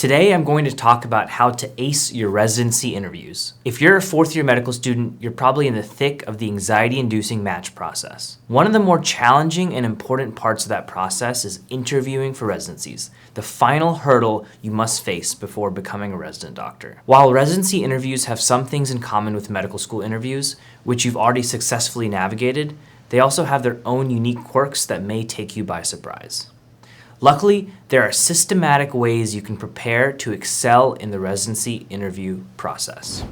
Today, I'm going to talk about how to ace your residency interviews. If you're a fourth-year medical student, you're probably in the thick of the anxiety-inducing match process. One of the more challenging and important parts of that process is interviewing for residencies, the final hurdle you must face before becoming a resident doctor. While residency interviews have some things in common with medical school interviews, which you've already successfully navigated, they also have their own unique quirks that may take you by surprise. Luckily, there are systematic ways you can prepare to excel in the residency interview process.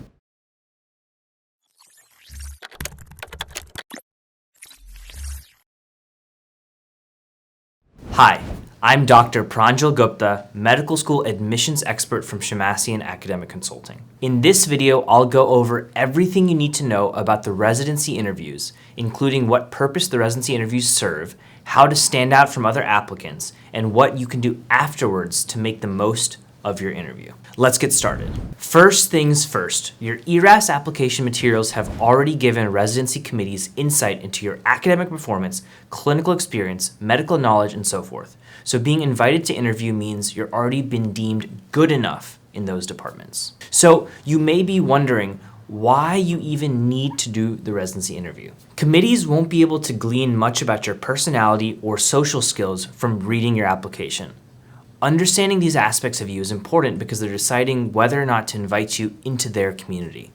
Hi, I'm Dr. Pranjal Gupta, medical school admissions expert from Shemmassian Academic Consulting. In this video, I'll go over everything you need to know about the residency interviews, including what purpose the residency interviews serve, how to stand out from other applicants, and what you can do afterwards to make the most of your interview. Let's get started. First things first, your ERAS application materials have already given residency committees insight into your academic performance, clinical experience, medical knowledge, and so forth. So being invited to interview means you're already been deemed good enough in those departments. So you may be wondering why you even need to do the residency interview. Committees won't be able to glean much about your personality or social skills from reading your application. Understanding these aspects of you is important because they're deciding whether or not to invite you into their community.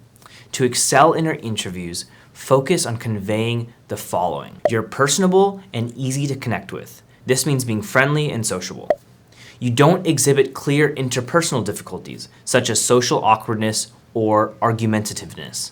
To excel in our interviews, focus on conveying the following. You're personable and easy to connect with. This means being friendly and sociable. You don't exhibit clear interpersonal difficulties, such as social awkwardness or argumentativeness.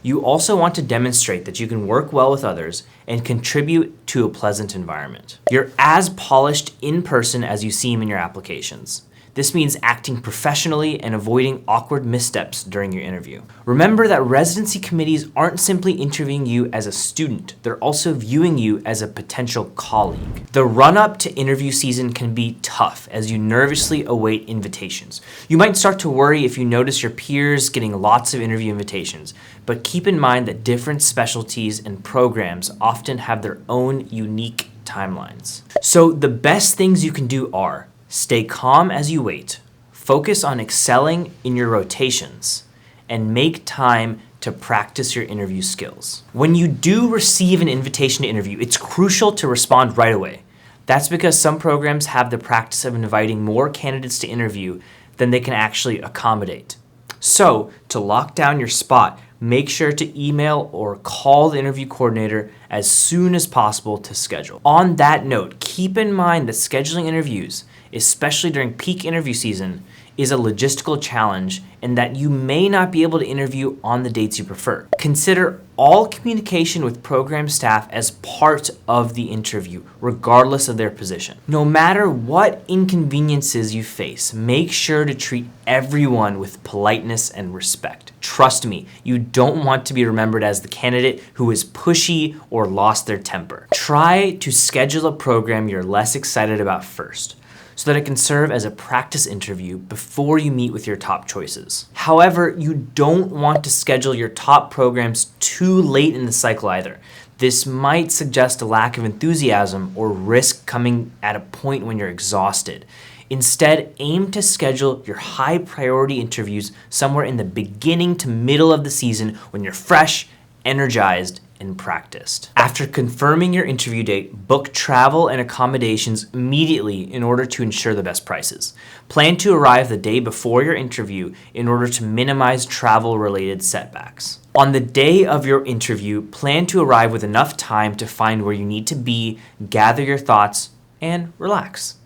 You also want to demonstrate that you can work well with others and contribute to a pleasant environment. You're as polished in person as you seem in your applications. This means acting professionally and avoiding awkward missteps during your interview. Remember that residency committees aren't simply interviewing you as a student, they're also viewing you as a potential colleague. The run-up to interview season can be tough as you nervously await invitations. You might start to worry if you notice your peers getting lots of interview invitations, but keep in mind that different specialties and programs often have their own unique timelines. So the best things you can do are stay calm as you wait, focus on excelling in your rotations, and make time to practice your interview skills. When you do receive an invitation to interview, it's crucial to respond right away. That's because some programs have the practice of inviting more candidates to interview than they can actually accommodate. So, to lock down your spot, make sure to email or call the interview coordinator as soon as possible to schedule. On that note, keep in mind that scheduling interviews, especially during peak interview season, is a logistical challenge and that you may not be able to interview on the dates you prefer. Consider all communication with program staff as part of the interview, regardless of their position. No matter what inconveniences you face, make sure to treat everyone with politeness and respect. Trust me, you don't want to be remembered as the candidate who is pushy or lost their temper. Try to schedule a program you're less excited about first, so that it can serve as a practice interview before you meet with your top choices. However, you don't want to schedule your top programs too late in the cycle either. This might suggest a lack of enthusiasm or risk coming at a point when you're exhausted. Instead, aim to schedule your high priority interviews somewhere in the beginning to middle of the season when you're fresh, energized, and practiced. After confirming your interview date, book travel and accommodations immediately in order to ensure the best prices. Plan to arrive the day before your interview in order to minimize travel-related setbacks. On the day of your interview, plan to arrive with enough time to find where you need to be, gather your thoughts, and relax.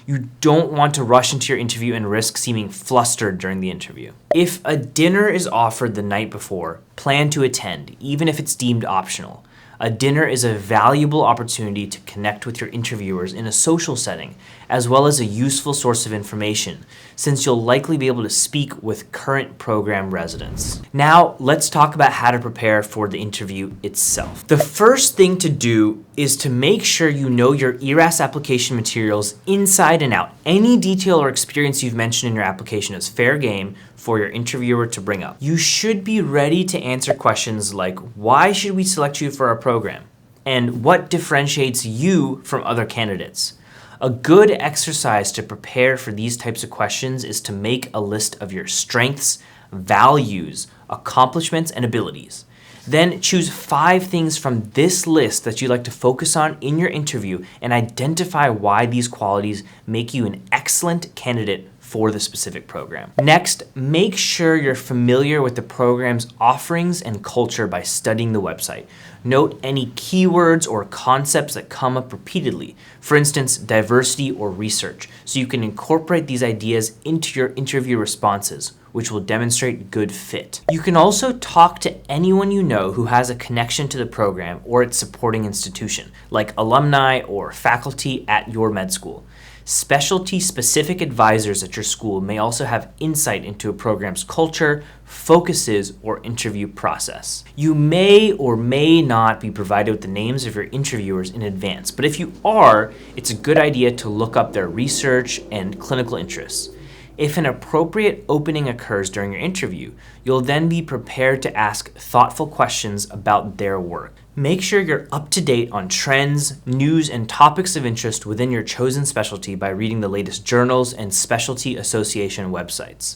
You don't want to rush into your interview and risk seeming flustered during the interview. If a dinner is offered the night before, plan to attend, even if it's deemed optional. A dinner is a valuable opportunity to connect with your interviewers in a social setting, as well as a useful source of information, since you'll likely be able to speak with current program residents. Now, let's talk about how to prepare for the interview itself. The first thing to do is to make sure you know your ERAS application materials inside and out. Any detail or experience you've mentioned in your application is fair game for your interviewer to bring up. You should be ready to answer questions like, why should we select you for our program? And what differentiates you from other candidates? A good exercise to prepare for these types of questions is to make a list of your strengths, values, accomplishments, and abilities. Then choose 5 things from this list that you'd like to focus on in your interview and identify why these qualities make you an excellent candidate for the specific program. Next, make sure you're familiar with the program's offerings and culture by studying the website. Note any keywords or concepts that come up repeatedly, for instance, diversity or research, so you can incorporate these ideas into your interview responses, which will demonstrate good fit. You can also talk to anyone you know who has a connection to the program or its supporting institution, like alumni or faculty at your med school. Specialty-specific advisors at your school may also have insight into a program's culture, focuses, or interview process. You may or may not be provided with the names of your interviewers in advance, but if you are, it's a good idea to look up their research and clinical interests. If an appropriate opening occurs during your interview, you'll then be prepared to ask thoughtful questions about their work. Make sure you're up to date on trends, news, and topics of interest within your chosen specialty by reading the latest journals and specialty association websites.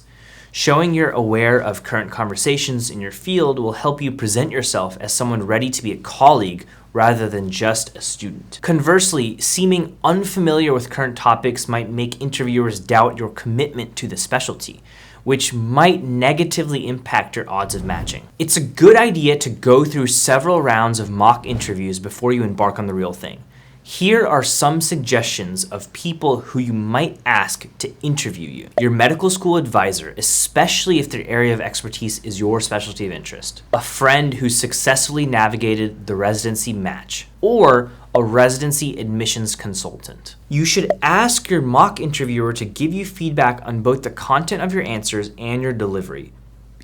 Showing you're aware of current conversations in your field will help you present yourself as someone ready to be a colleague rather than just a student. Conversely, seeming unfamiliar with current topics might make interviewers doubt your commitment to the specialty, which might negatively impact your odds of matching. It's a good idea to go through several rounds of mock interviews before you embark on the real thing. Here are some suggestions of people who you might ask to interview you. Your medical school advisor, especially if their area of expertise is your specialty of interest. A friend who successfully navigated the residency match. Or a residency admissions consultant. You should ask your mock interviewer to give you feedback on both the content of your answers and your delivery,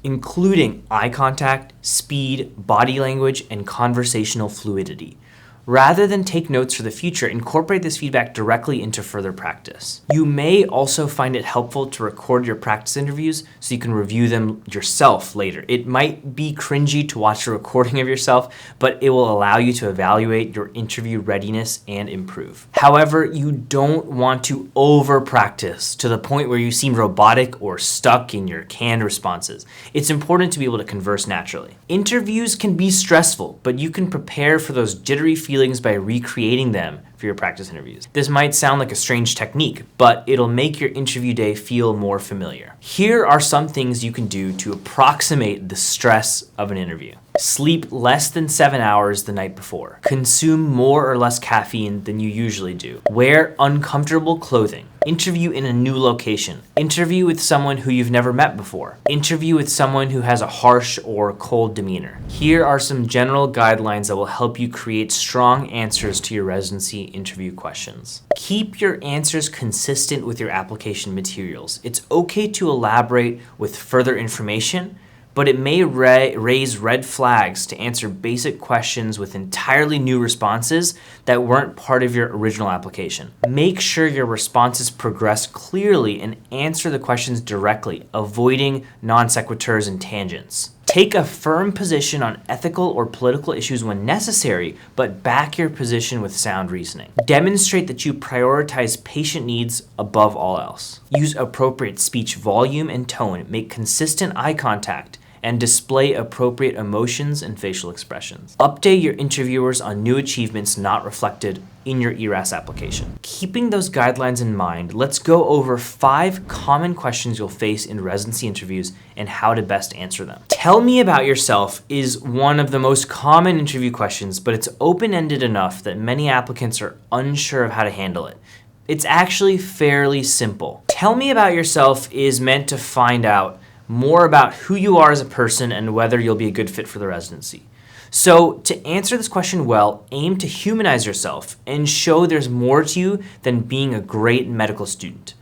including eye contact, speed, body language, and conversational fluidity. Rather than take notes for the future, incorporate this feedback directly into further practice. You may also find it helpful to record your practice interviews so you can review them yourself later. It might be cringy to watch a recording of yourself, but it will allow you to evaluate your interview readiness and improve. However, you don't want to over-practice to the point where you seem robotic or stuck in your canned responses. It's important to be able to converse naturally. Interviews can be stressful, but you can prepare for those jittery feelings by recreating them for your practice interviews. This might sound like a strange technique, but it'll make your interview day feel more familiar. Here are some things you can do to approximate the stress of an interview. Sleep less than 7 hours the night before. Consume more or less caffeine than you usually do. Wear uncomfortable clothing. Interview in a new location. Interview with someone who you've never met before. Interview with someone who has a harsh or cold demeanor. Here are some general guidelines that will help you create strong answers to your residency interview questions. Keep your answers consistent with your application materials. It's okay to elaborate with further information, but it may raise red flags to answer basic questions with entirely new responses that weren't part of your original application. Make sure your responses progress clearly and answer the questions directly, avoiding non sequiturs and tangents. Take a firm position on ethical or political issues when necessary, but back your position with sound reasoning. Demonstrate that you prioritize patient needs above all else. Use appropriate speech volume and tone. Make consistent eye contact and display appropriate emotions and facial expressions. Update your interviewers on new achievements not reflected in your ERAS application. Keeping those guidelines in mind, let's go over 5 common questions you'll face in residency interviews and how to best answer them. Tell me about yourself is one of the most common interview questions, but it's open-ended enough that many applicants are unsure of how to handle it. It's actually fairly simple. Tell me about yourself is meant to find out more about who you are as a person and whether you'll be a good fit for the residency. So to answer this question well, aim to humanize yourself and show there's more to you than being a great medical student.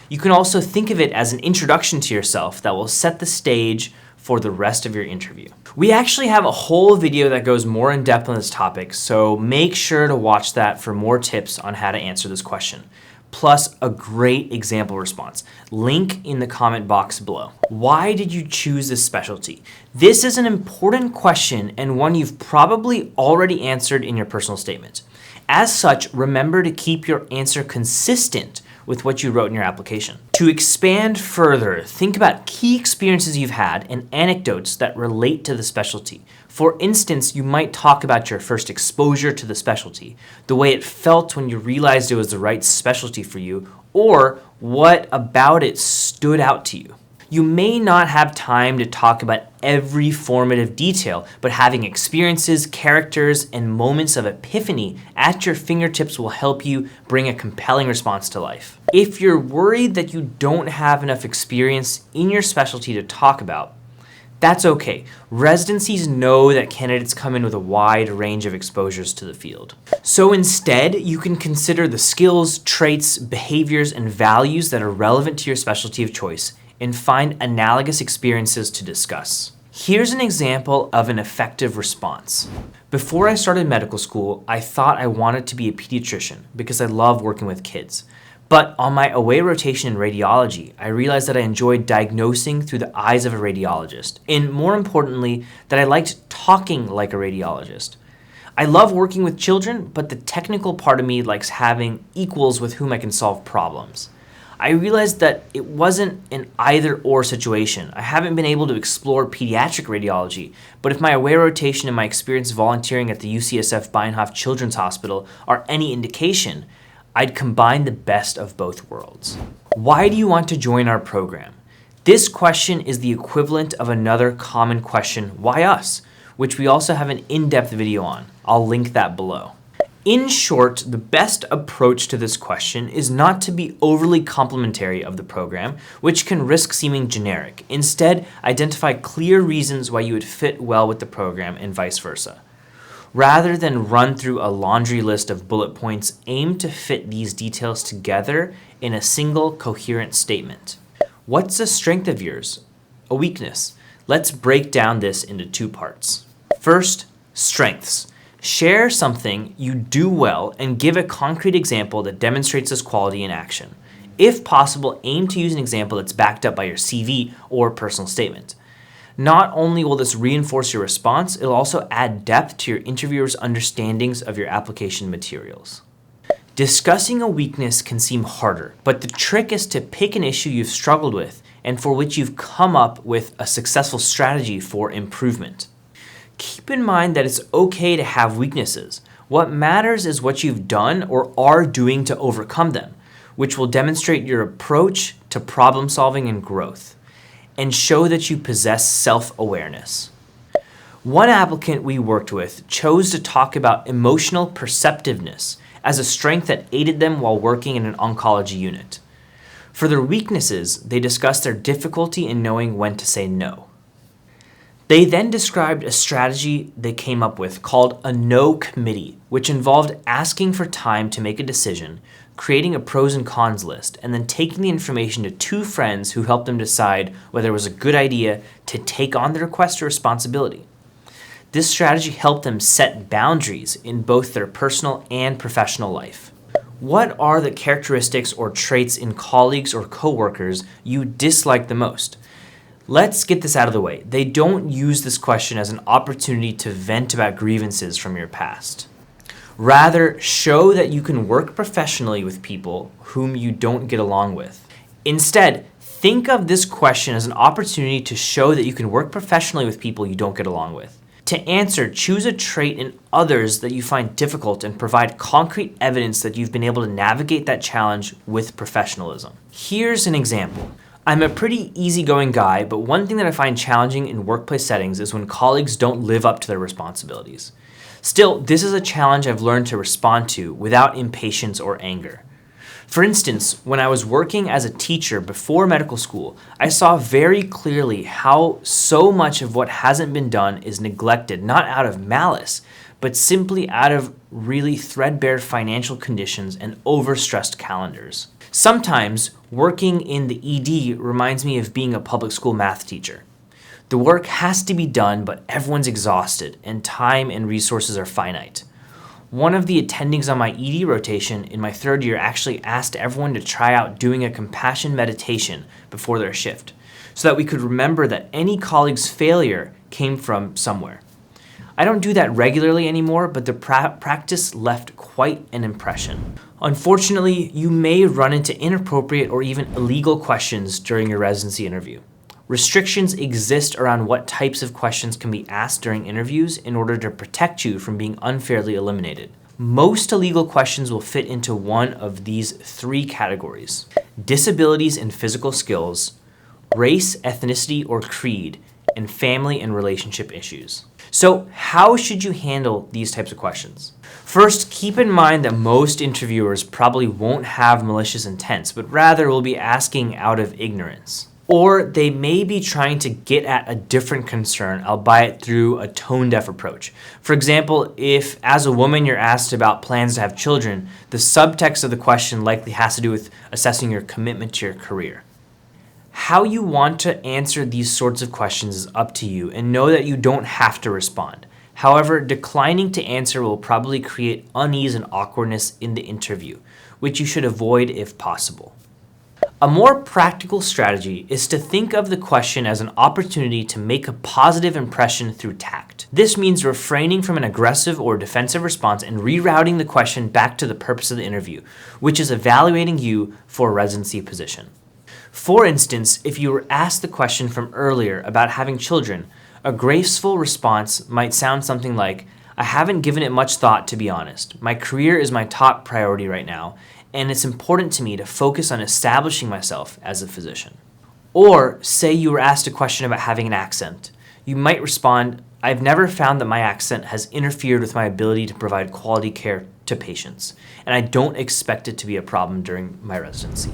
You can also think of it as an introduction to yourself that will set the stage for the rest of your interview. We actually have a whole video that goes more in depth on this topic, so make sure to watch that for more tips on how to answer this question, plus a great example response. Link in the comment box below. Why did you choose this specialty? This is an important question and one you've probably already answered in your personal statement. As such, remember to keep your answer consistent with what you wrote in your application. To expand further, think about key experiences you've had and anecdotes that relate to the specialty. For instance, you might talk about your first exposure to the specialty, the way it felt when you realized it was the right specialty for you, or what about it stood out to you. You may not have time to talk about every formative detail, but having experiences, characters, and moments of epiphany at your fingertips will help you bring a compelling response to life. If you're worried that you don't have enough experience in your specialty to talk about, that's okay. Residencies know that candidates come in with a wide range of exposures to the field. So instead, you can consider the skills, traits, behaviors, and values that are relevant to your specialty of choice and find analogous experiences to discuss. Here's an example of an effective response. Before I started medical school, I thought I wanted to be a pediatrician because I love working with kids. But on my away rotation in radiology, I realized that I enjoyed diagnosing through the eyes of a radiologist, and more importantly, that I liked talking like a radiologist. I love working with children, but the technical part of me likes having equals with whom I can solve problems. I realized that it wasn't an either-or situation. I haven't been able to explore pediatric radiology, but if my away rotation and my experience volunteering at the UCSF Beinhoff Children's Hospital are any indication, I'd combine the best of both worlds. Why do you want to join our program? This question is the equivalent of another common question, why us? Which we also have an in-depth video on. I'll link that below. In short, the best approach to this question is not to be overly complimentary of the program, which can risk seeming generic. Instead, identify clear reasons why you would fit well with the program and vice versa. Rather than run through a laundry list of bullet points, aim to fit these details together in a single coherent statement. What's a strength of yours? A weakness? Let's break down this into two parts. First, strengths. Share something you do well and give a concrete example that demonstrates this quality in action. If possible, aim to use an example that's backed up by your CV or personal statement. Not only will this reinforce your response, it'll also add depth to your interviewer's understandings of your application materials. Discussing a weakness can seem harder, but the trick is to pick an issue you've struggled with and for which you've come up with a successful strategy for improvement. Keep in mind that it's okay to have weaknesses. What matters is what you've done or are doing to overcome them, which will demonstrate your approach to problem solving and growth, and show that you possess self-awareness. One applicant we worked with chose to talk about emotional perceptiveness as a strength that aided them while working in an oncology unit. For their weaknesses, they discussed their difficulty in knowing when to say no. They then described a strategy they came up with called a no committee, which involved asking for time to make a decision, creating a pros and cons list, and then taking the information to two friends who helped them decide whether it was a good idea to take on the request or responsibility. This strategy helped them set boundaries in both their personal and professional life. What are the characteristics or traits in colleagues or coworkers you dislike the most? Let's get this out of the way. They don't use this question as an opportunity to vent about grievances from your past. Rather, show that you can work professionally with people whom you don't get along with. Instead, think of this question as an opportunity to show that you can work professionally with people you don't get along with. To answer, choose a trait in others that you find difficult and provide concrete evidence that you've been able to navigate that challenge with professionalism. Here's an example. I'm a pretty easygoing guy, but one thing that I find challenging in workplace settings is when colleagues don't live up to their responsibilities. Still, this is a challenge I've learned to respond to without impatience or anger. For instance, when I was working as a teacher before medical school, I saw very clearly how so much of what hasn't been done is neglected, not out of malice, but simply out of really threadbare financial conditions and overstressed calendars. Sometimes, working in the ED reminds me of being a public school math teacher. The work has to be done, but everyone's exhausted, and time and resources are finite. One of the attendings on my ED rotation in my third year actually asked everyone to try out doing a compassion meditation before their shift, so that we could remember that any colleague's failure came from somewhere. I don't do that regularly anymore, but the practice left quite an impression. Unfortunately, you may run into inappropriate or even illegal questions during your residency interview. Restrictions exist around what types of questions can be asked during interviews in order to protect you from being unfairly eliminated. Most illegal questions will fit into one of these three categories: disabilities and physical skills, race, ethnicity, or creed, and family and relationship issues. So how should you handle these types of questions? First, keep in mind that most interviewers probably won't have malicious intents, but rather will be asking out of ignorance. Or they may be trying to get at a different concern, albeit through a tone-deaf approach. For example, if as a woman you're asked about plans to have children, the subtext of the question likely has to do with assessing your commitment to your career. How you want to answer these sorts of questions is up to you, and know that you don't have to respond. However, declining to answer will probably create unease and awkwardness in the interview, which you should avoid if possible. A more practical strategy is to think of the question as an opportunity to make a positive impression through tact. This means refraining from an aggressive or defensive response and rerouting the question back to the purpose of the interview, which is evaluating you for a residency position. For instance, if you were asked the question from earlier about having children, a graceful response might sound something like, "I haven't given it much thought, to be honest. My career is my top priority right now, and it's important to me to focus on establishing myself as a physician." Or say you were asked a question about having an accent. You might respond, "I've never found that my accent has interfered with my ability to provide quality care to patients, and I don't expect it to be a problem during my residency."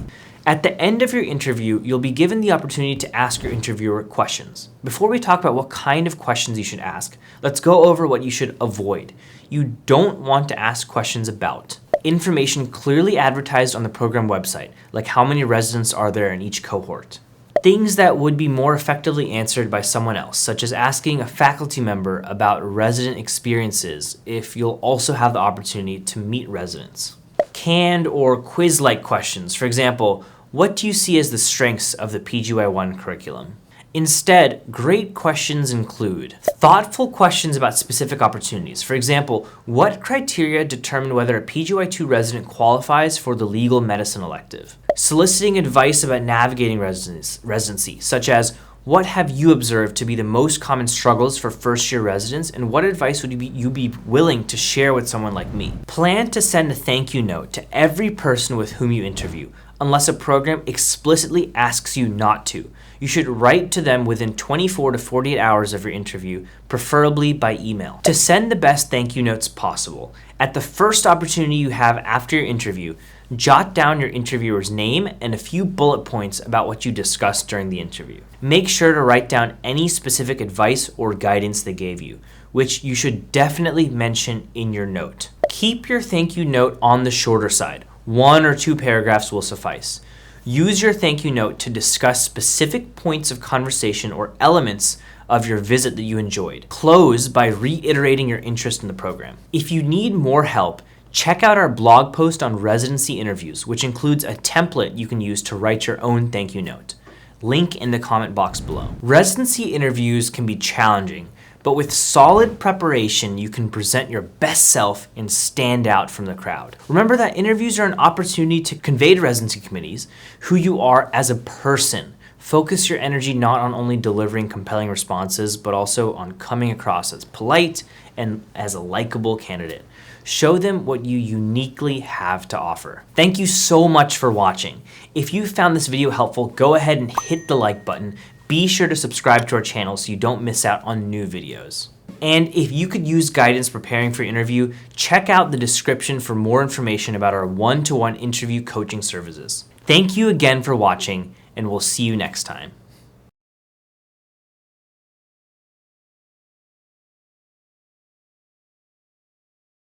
At the end of your interview, you'll be given the opportunity to ask your interviewer questions. Before we talk about what kind of questions you should ask, let's go over what you should avoid. You don't want to ask questions about information clearly advertised on the program website, like how many residents are there in each cohort. Things that would be more effectively answered by someone else, such as asking a faculty member about resident experiences if you'll also have the opportunity to meet residents. Canned or quiz-like questions, for example, what do you see as the strengths of the PGY1 curriculum? Instead, great questions include thoughtful questions about specific opportunities. For example, what criteria determine whether a PGY2 resident qualifies for the legal medicine elective? Soliciting advice about navigating residency, such as, what have you observed to be the most common struggles for first-year residents, and what advice would you be willing to share with someone like me? Plan to send a thank you note to every person with whom you interview, unless a program explicitly asks you not to. You should write to them within 24 to 48 hours of your interview, preferably by email. To send the best thank you notes possible, at the first opportunity you have after your interview, jot down your interviewer's name and a few bullet points about what you discussed during the interview. Make sure to write down any specific advice or guidance they gave you, which you should definitely mention in your note. Keep your thank you note on the shorter side. 1 or 2 paragraphs will suffice. Use your thank you note to discuss specific points of conversation or elements of your visit that you enjoyed. Close by reiterating your interest in the program. If you need more help, check out our blog post on residency interviews, which includes a template you can use to write your own thank you note. Link in the comment box below. Residency interviews can be challenging, but with solid preparation, you can present your best self and stand out from the crowd. Remember that interviews are an opportunity to convey to residency committees who you are as a person. Focus your energy not on only delivering compelling responses, but also on coming across as polite and as a likable candidate. Show them what you uniquely have to offer. Thank you so much for watching. If you found this video helpful, go ahead and hit the like button. Be sure to subscribe to our channel so you don't miss out on new videos. And if you could use guidance preparing for your interview, check out the description for more information about our one-to-one interview coaching services. Thank you again for watching, and we'll see you next time.